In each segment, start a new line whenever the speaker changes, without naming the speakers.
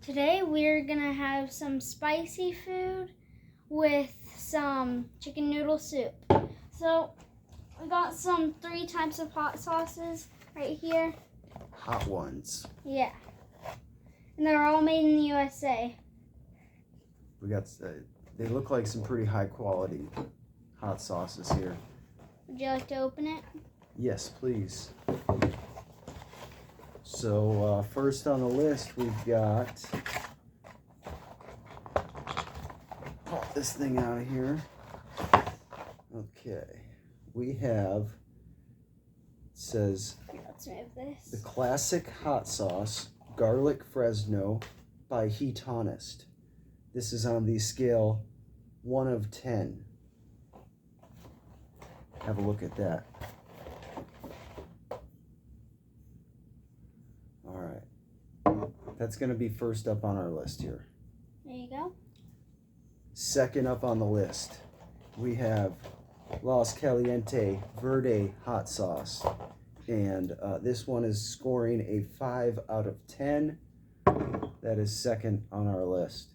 Today we're gonna have some spicy food with some chicken noodle soup. So we got some 3 types of hot sauces right here.
Hot ones.
Yeah. And they're all made in the USA.
We got, they look like some pretty high quality hot sauces here.
Would you like to open it?
Yes, please. So first on the list we've got, pop this thing out of here. Okay, we have, it says,
Let's move this.
the classic hot sauce, garlic Fresno by Heatonist. This is on the scale 1 of 10. Have a look at that. All right. That's going to be first up on our list here.
There you go.
Second up on the list, we have Los Caliente Verde hot sauce. And this one is scoring a 5 out of 10. That is second on our list.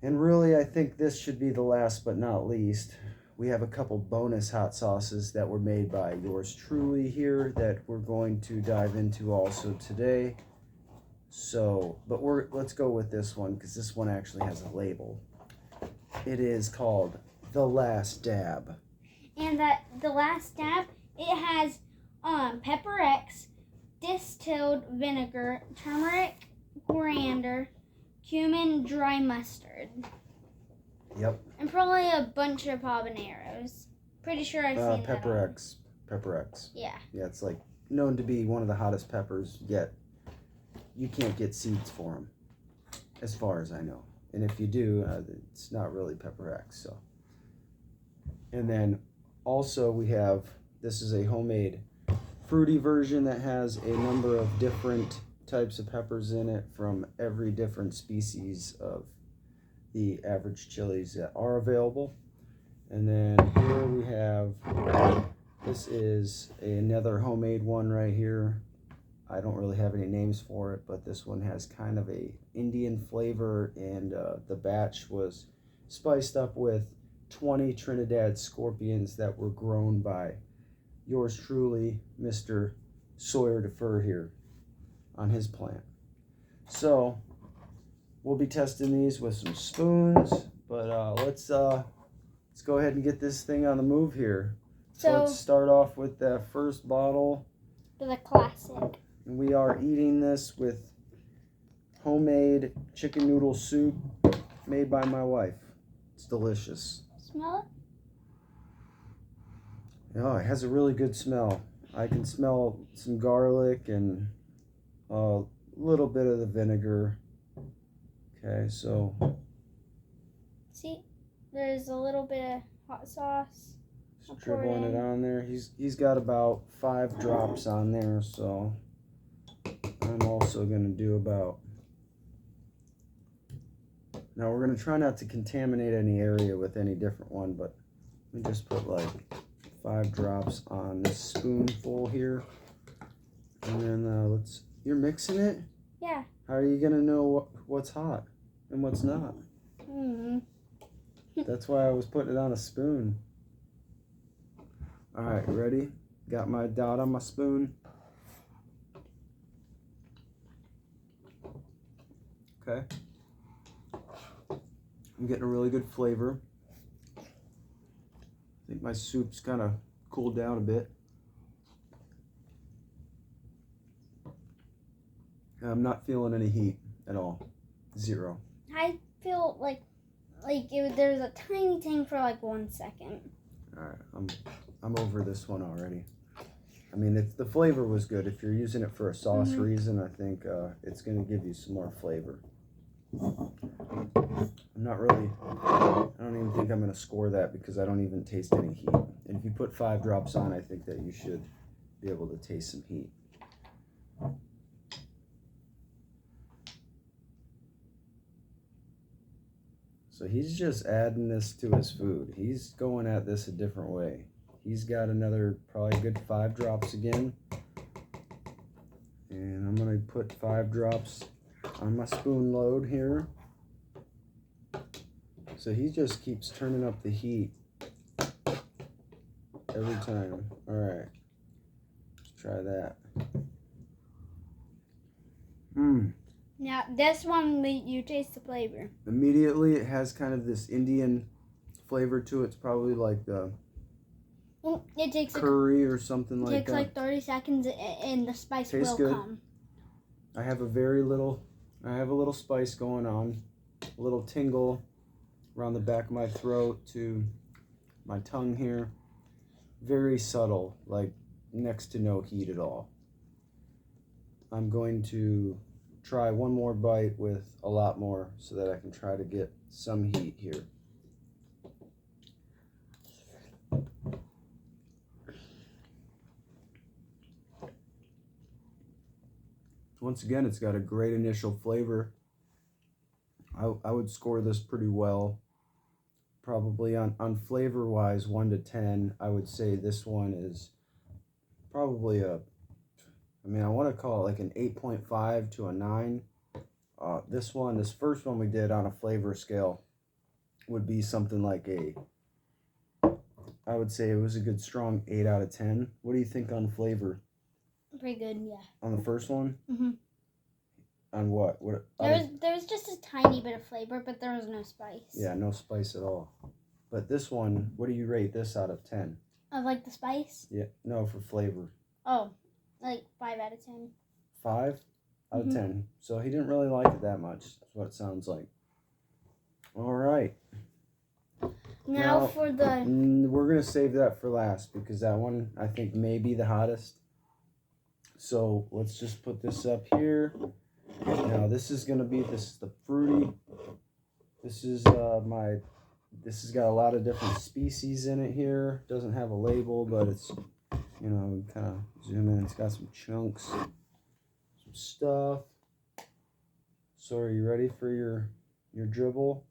And really, I think this should be the last but not least. We have a couple bonus hot sauces that were made by yours truly here that we're going to dive into also today. So, but let's go with this one because this one actually has a label. It is called The Last Dab.
And the last dab, it has Pepper X, distilled vinegar, turmeric, coriander, cumin, dry mustard.
Yep.
And probably a bunch of habaneros. Pretty sure I've seen
Pepper
that.
X. Pepper X.
Yeah.
Yeah, it's like known to be one of the hottest peppers, yet you can't get seeds for them, as far as I know. And if you do, it's not really Pepper X. So. And then also we have, this is a homemade fruity version that has a number of different types of peppers in it from every different species of the average chilies that are available. And then here we have, this is another homemade one right here. I don't really have any names for it, but this one has kind of a Indian flavor, and the batch was spiced up with 20 Trinidad scorpions that were grown by yours truly, Mr. Sawyer DeFur here on his plant. So we'll be testing these with some spoons, but let's go ahead and get this thing on the move here. So let's start off with that first bottle.
The classic.
And we are eating this with homemade chicken noodle soup made by my wife. It's delicious.
Smell it?
Oh, it has a really good smell. I can smell some garlic and a little bit of the vinegar. Okay, so.
See, there's a little bit of hot sauce.
Just dribbling it on there. He's got about 5 drops on there, so I'm also gonna do about. Now we're gonna try not to contaminate any area with any different one, but we just put like 5 drops on this spoonful here, and then you're mixing it?
Yeah.
How are you gonna know what's hot and what's not? That's why I was putting it on a spoon. All right, ready? Got my dot on my spoon. Okay. I'm getting a really good flavor. I think my soup's kind of cooled down a bit. I'm not feeling any heat at all. 0.
I feel like there's a tiny ting for like 1 second.
All right, I'm over this one already. I mean, the flavor was good. If you're using it for a sauce reason, I think it's going to give you some more flavor. I'm not really, I don't even think I'm going to score that because I don't even taste any heat. And if you put 5 drops on, I think that you should be able to taste some heat. So he's just adding this to his food. He's going at this a different way. He's got another probably good 5 drops again. And I'm going to could put 5 drops on my spoon load here. So he just keeps turning up the heat every time. Alright. Let's try that.
Now, this one, you taste the flavor.
Immediately, it has kind of this Indian flavor to it. It's probably like the
It takes
curry or something like that.
It takes like 30 seconds and the spice
Tastes
will
good.
come.
I have a little spice going on. A little tingle around the back of my throat to my tongue here. Very subtle, like next to no heat at all. I'm going to try one more bite with a lot more so that I can try to get some heat here. Once again, it's got a great initial flavor. I would score this pretty well. Probably on flavor wise, 1 to 10, I would say this one is probably I want to call it like an 8.5 to a 9. This first one we did on a flavor scale would be something like I would say it was a good strong 8 out of 10. What do you think on flavor?
Pretty good, yeah.
On the first one?
Mm-hmm.
On what?
There was just a tiny bit of flavor, but there was no spice.
Yeah, no spice at all. But this one, what do you rate this out of 10?
Of like the spice?
Yeah, no, for flavor.
Oh, like 5 out of 10.
5 out of 10. So he didn't really like it that much. That's what it sounds like. All right.
Now for the...
We're going to save that for last because that one I think may be the hottest. So let's just put this up here. Now this is going to be the fruity. This has got a lot of different species in it here. Doesn't have a label, but it's, kind of zoom in. It's got some chunks, some stuff. So are you ready for your dribble?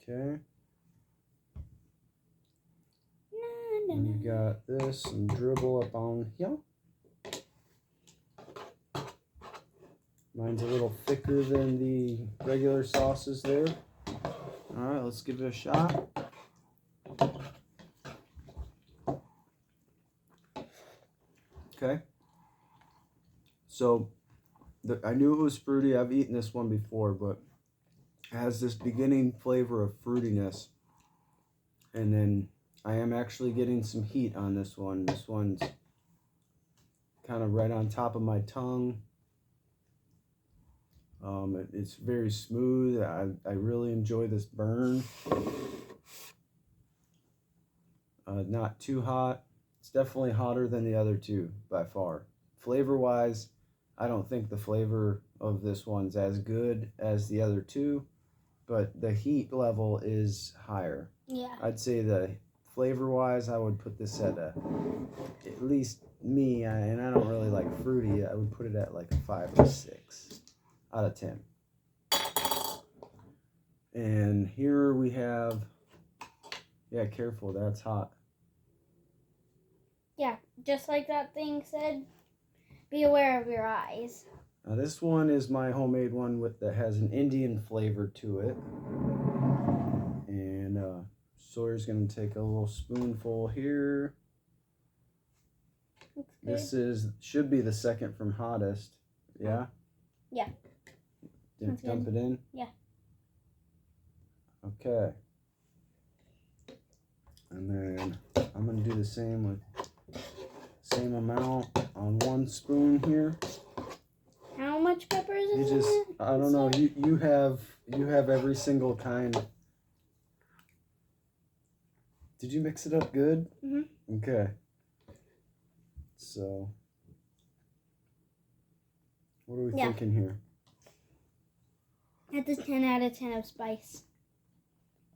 Okay. And you got this and dribble up on here. Mine's a little thicker than the regular sauces there. All right, let's give it a shot. Okay. So, I knew it was fruity. I've eaten this one before, but it has this beginning flavor of fruitiness. And then I am actually getting some heat on this one. This one's kind of right on top of my tongue. It's very smooth. I really enjoy this burn. Not too hot. It's definitely hotter than the other two by far. Flavor-wise, I don't think the flavor of this one's as good as the other two, but the heat level is higher.
Yeah.
I'd say the flavor-wise, I would put this at least me, and I don't really like fruity, I would put it at like a 5 or 6 out of 10. And here we have, yeah, careful, that's hot.
Yeah, just like that thing said, be aware of your eyes.
Now this one is my homemade one that has an Indian flavor to it. And Sawyer's going to take a little spoonful here. This should be the second from hottest. Yeah?
Yeah.
Dump it in?
Yeah.
Okay. And then I'm going to do the same with same amount on one spoon here.
How much pepper is in
You just,
it?
I don't know, you have every single kind. Did you mix it up good?
Mm-hmm.
Okay. So, what are we thinking here?
That's a 10 out of 10 of spice.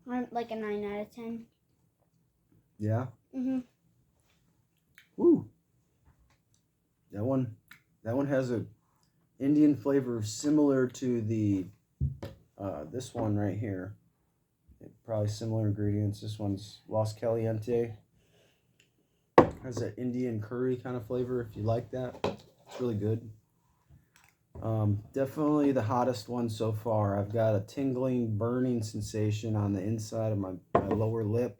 Or like a 9 out of 10.
Yeah?
Mm-hmm.
Woo! That one has a Indian flavor similar to the this one right here. Probably similar ingredients. This one's Los Caliente. Has an Indian curry kind of flavor if you like that. It's really good. Definitely the hottest one so far. I've got a tingling, burning sensation on the inside of my lower lip.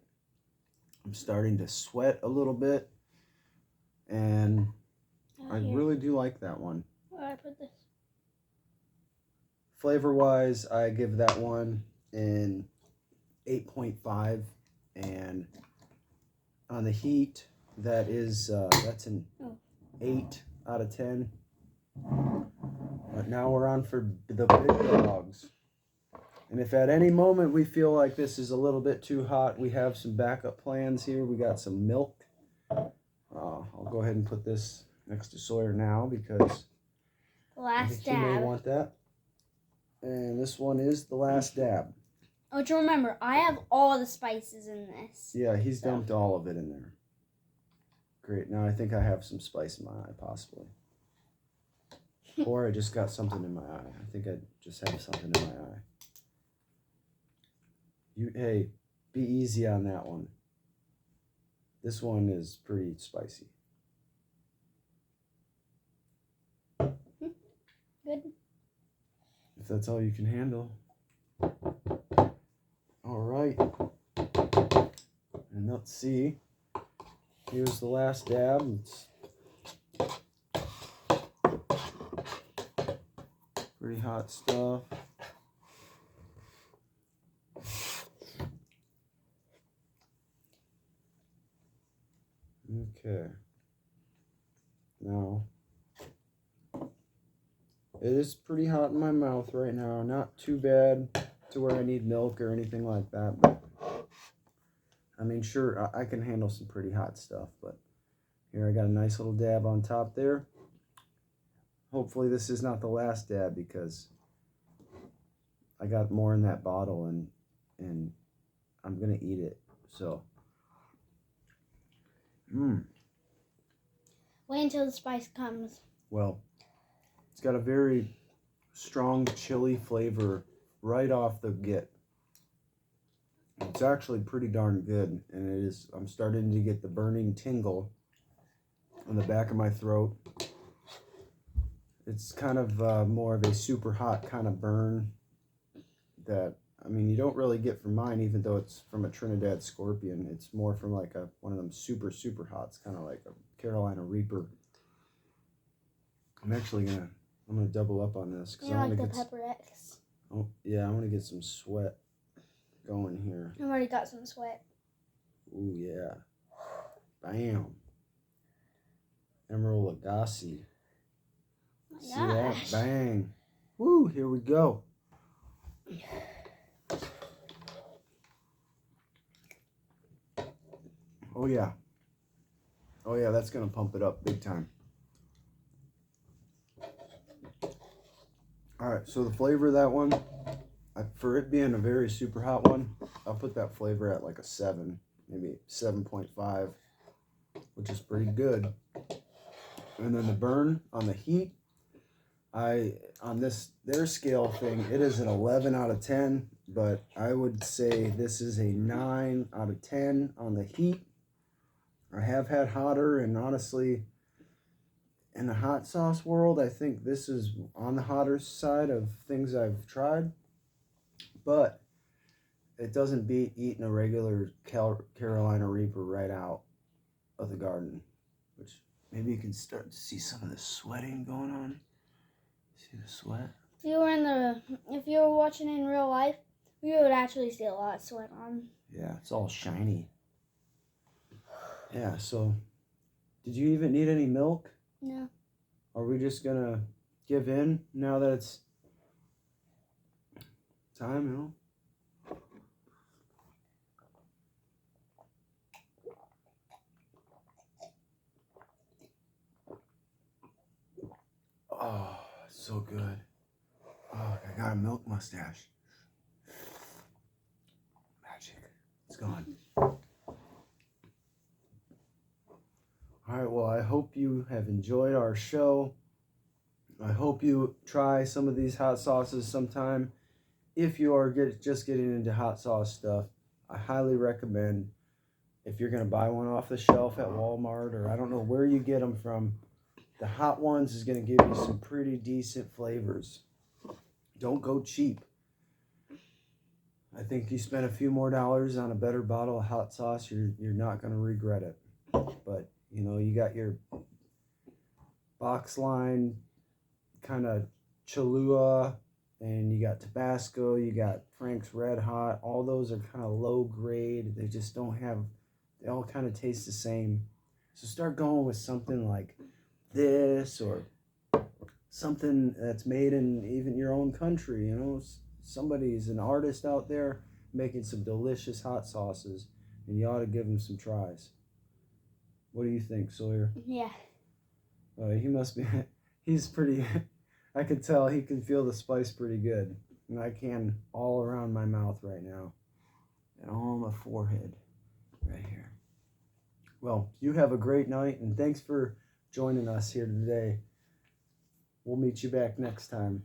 I'm starting to sweat a little bit. And I really do like that one.
Where I put this?
Flavor-wise, I give that one an 8.5. And on the heat, that's an 8 out of 10. But now we're on for the big dogs. And if at any moment we feel like this is a little bit too hot, we have some backup plans here. We got some milk. I'll go ahead and put this next to Sawyer now because I think he may want that. And this one is the last dab.
Oh, to remember, I have all the spices in this.
Yeah, he's dumped all of it in there. Great. Now I think I have some spice in my eye, possibly. Or I just got something in my eye. I think I just have something in my eye. Hey, be easy on that one. This one is pretty spicy.
Good.
If that's all you can handle. All right. And let's see. Here's the last dab. It's pretty hot stuff. Okay. Now, it is pretty hot in my mouth right now. Not too bad to where I need milk or anything like that, but I mean, sure, I can handle some pretty hot stuff, but here I got a nice little dab on top there. Hopefully this is not the last dab because I got more in that bottle and I'm gonna eat it. So,
Wait until the spice comes.
Well, it's got a very strong chili flavor right off the get. It's actually pretty darn good, and it is. I'm starting to get the burning tingle on the back of my throat. It's kind of more of a super hot kind of burn that, I mean, you don't really get from mine, even though it's from a Trinidad Scorpion. It's more from like one of them super hot. It's kind of like a Carolina Reaper. I'm gonna double up on this because I want to get
Pepper X.
Oh yeah, I want to get some sweat going here.
I've already got some sweat.
Ooh yeah, bam. Emerald Lagasse. See that? Bang. Woo, here we go. Oh yeah. Oh yeah, that's gonna pump it up big time. Alright, so the flavor of that one, for it being a very super hot one, I'll put that flavor at like a 7, maybe 7.5, which is pretty good. And then the burn on the heat, on their scale thing, it is an 11 out of 10, but I would say this is a 9 out of 10 on the heat. I have had hotter, and honestly, in the hot sauce world, I think this is on the hotter side of things I've tried, but it doesn't beat eating a regular Carolina Reaper right out of the garden, which maybe you can start to see some of the sweating going on. See the sweat?
If you were watching in real life, you would actually see a lot of sweat on.
Yeah, it's all shiny. Yeah, so did you even need any milk?
No.
Are we just gonna give in now that it's time, you know? Oh, so good. Oh, I got a milk mustache. Magic. It's gone. All right, well, I hope you have enjoyed our show. I hope you try some of these hot sauces sometime. If you are just getting into hot sauce stuff, I highly recommend if you're going to buy one off the shelf at Walmart, or I don't know where you get them from, the Hot Ones is going to give you some pretty decent flavors. Don't go cheap. I think you spend a few more dollars on a better bottle of hot sauce, you're not going to regret it. But, you know, you got your box line kind of Cholula, and you got Tabasco, you got Frank's Red Hot. All those are kind of low grade. They just don't have, they all kind of taste the same. So start going with something like this, or something that's made in even your own country. You know, somebody's an artist out there making some delicious hot sauces, and you ought to give them some tries. What do you think, Sawyer?
Yeah.
He must be, he's pretty, I could tell he can feel the spice pretty good. And I can all around my mouth right now, and all on my forehead right here. Well, you have a great night, and thanks for joining us here today. We'll meet you back next time.